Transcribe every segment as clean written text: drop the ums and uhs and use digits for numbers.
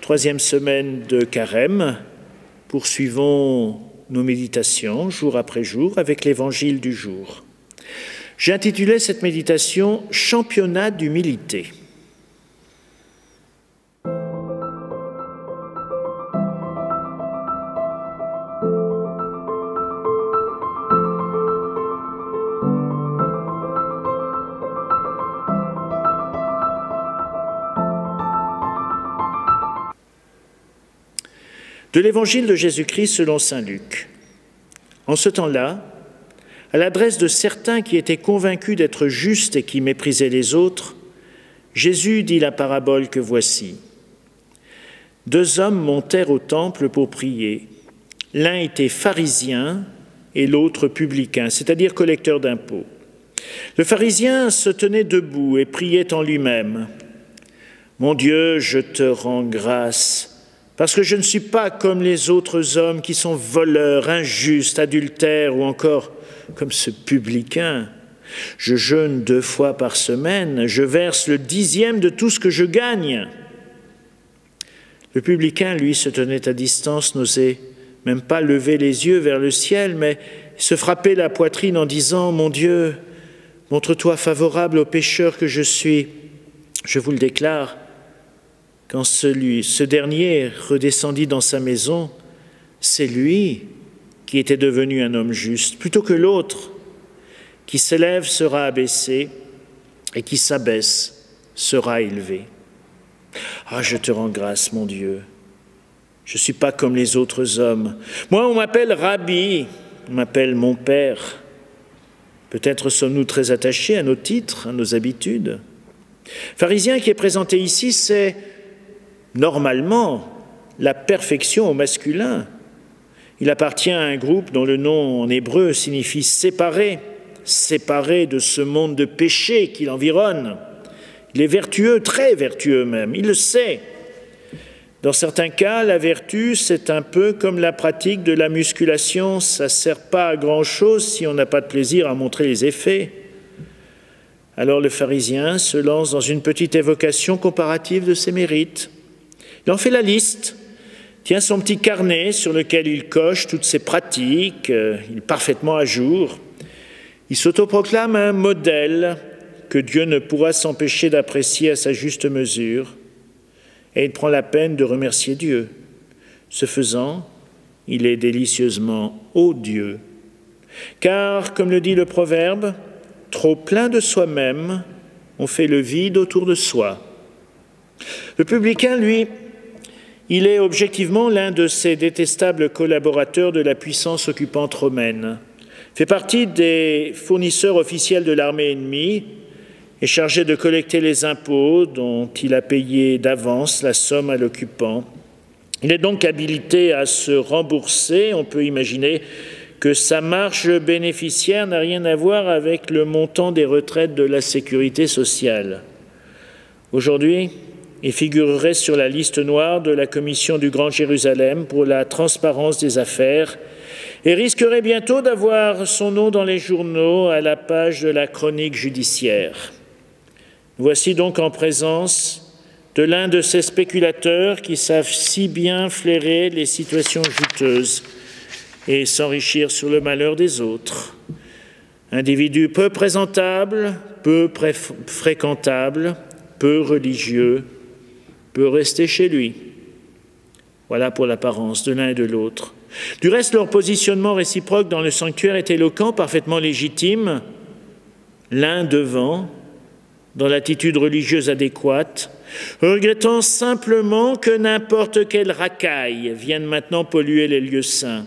Troisième semaine de Carême, poursuivons nos méditations jour après jour avec l'évangile du jour. J'ai intitulé cette méditation « Championnat d'humilité ». De l'évangile de Jésus-Christ selon saint Luc. En ce temps-là, à l'adresse de certains qui étaient convaincus d'être justes et qui méprisaient les autres, Jésus dit la parabole que voici. Deux hommes montèrent au temple pour prier. L'un était pharisien et l'autre publicain, c'est-à-dire collecteur d'impôts. Le pharisien se tenait debout et priait en lui-même. « Mon Dieu, je te rends grâce, parce que je ne suis pas comme les autres hommes qui sont voleurs, injustes, adultères ou encore comme ce publicain. Je jeûne 2 fois par semaine, je verse le 10e de tout ce que je gagne. » Le publicain, lui, se tenait à distance, n'osait même pas lever les yeux vers le ciel, mais se frappait la poitrine en disant « Mon Dieu, montre-toi favorable au pécheur que je suis. Je vous le déclare. » Quand ce dernier redescendit dans sa maison, c'est lui qui était devenu un homme juste, plutôt que l'autre, qui s'élève sera abaissé et qui s'abaisse sera élevé. Ah, je te rends grâce, mon Dieu. Je ne suis pas comme les autres hommes. Moi, on m'appelle Rabbi, on m'appelle mon Père. Peut-être sommes-nous très attachés à nos titres, à nos habitudes. Pharisien qui est présenté ici, c'est normalement la perfection au masculin. Il appartient à un groupe dont le nom en hébreu signifie séparé, séparé de ce monde de péché qui l'environne. Il est vertueux, très vertueux même, il le sait. Dans certains cas, la vertu, c'est un peu comme la pratique de la musculation, ça ne sert pas à grand-chose si on n'a pas de plaisir à montrer les effets. Alors le pharisien se lance dans une petite évocation comparative de ses mérites. Il en fait la liste, tient son petit carnet sur lequel il coche toutes ses pratiques, il est parfaitement à jour. Il s'autoproclame un modèle que Dieu ne pourra s'empêcher d'apprécier à sa juste mesure, et il prend la peine de remercier Dieu. Ce faisant, il est délicieusement odieux. Car, comme le dit le proverbe, trop plein de soi-même, on fait le vide autour de soi. Le publicain, lui, il est objectivement l'un de ces détestables collaborateurs de la puissance occupante romaine. Fait partie des fournisseurs officiels de l'armée ennemie, est chargé de collecter les impôts dont il a payé d'avance la somme à l'occupant. Il est donc habilité à se rembourser. On peut imaginer que sa marge bénéficiaire n'a rien à voir avec le montant des retraites de la sécurité sociale. Aujourd'hui, il figurerait sur la liste noire de la Commission du Grand Jérusalem pour la transparence des affaires et risquerait bientôt d'avoir son nom dans les journaux à la page de la chronique judiciaire. Voici donc en présence de l'un de ces spéculateurs qui savent si bien flairer les situations juteuses et s'enrichir sur le malheur des autres. Individu peu présentable, peu fréquentable, peu religieux, peut rester chez lui. Voilà pour l'apparence de l'un et de l'autre. Du reste, leur positionnement réciproque dans le sanctuaire est éloquent, parfaitement légitime, l'un devant, dans l'attitude religieuse adéquate, regrettant simplement que n'importe quelle racaille vienne maintenant polluer les lieux saints.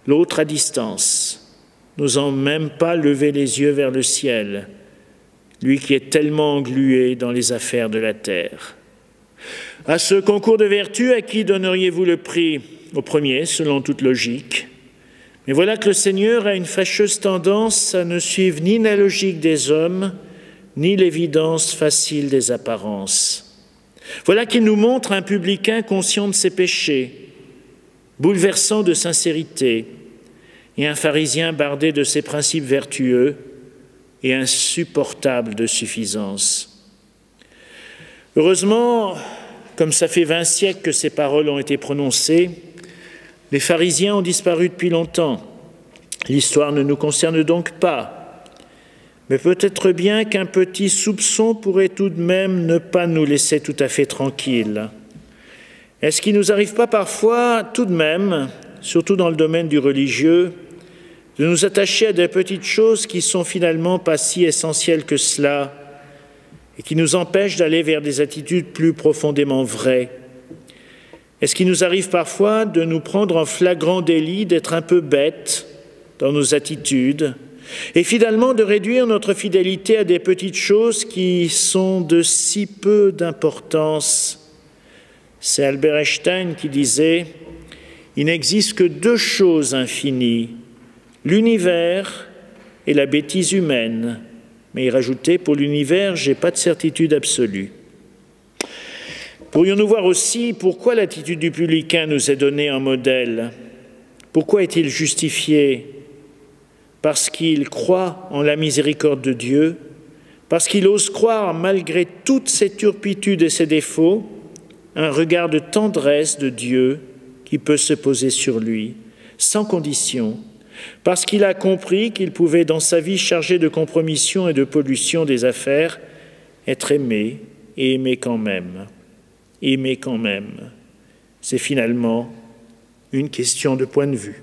L'autre à distance, n'osant même pas lever les yeux vers le ciel, lui qui est tellement englué dans les affaires de la terre. À ce concours de vertu, à qui donneriez-vous le prix? Au premier, selon toute logique. Mais voilà que le Seigneur a une fâcheuse tendance à ne suivre ni la logique des hommes, ni l'évidence facile des apparences. Voilà qu'il nous montre un publicain conscient de ses péchés, bouleversant de sincérité, et un pharisien bardé de ses principes vertueux et insupportable de suffisance. Heureusement, comme ça fait 20 siècles que ces paroles ont été prononcées, les pharisiens ont disparu depuis longtemps. L'histoire ne nous concerne donc pas. Mais peut-être bien qu'un petit soupçon pourrait tout de même ne pas nous laisser tout à fait tranquilles. Est-ce qu'il ne nous arrive pas parfois, tout de même, surtout dans le domaine du religieux, de nous attacher à des petites choses qui sont finalement pas si essentielles que cela et qui nous empêchent d'aller vers des attitudes plus profondément vraies? Est-ce qu'il nous arrive parfois de nous prendre en flagrant délit, d'être un peu bêtes dans nos attitudes et finalement de réduire notre fidélité à des petites choses qui sont de si peu d'importance? C'est Albert Einstein qui disait « Il n'existe que deux choses infinies, l'univers et la bêtise humaine. » Mais il rajoutait « Pour l'univers, je n'ai pas de certitude absolue. » Pourrions-nous voir aussi pourquoi l'attitude du publicain nous est donnée en modèle? Pourquoi est-il justifié? Parce qu'il croit en la miséricorde de Dieu, parce qu'il ose croire, malgré toutes ses turpitudes et ses défauts, un regard de tendresse de Dieu qui peut se poser sur lui, sans condition, parce qu'il a compris qu'il pouvait, dans sa vie chargée de compromission et de pollution des affaires, être aimé et aimer quand même. Aimer quand même, c'est finalement une question de point de vue.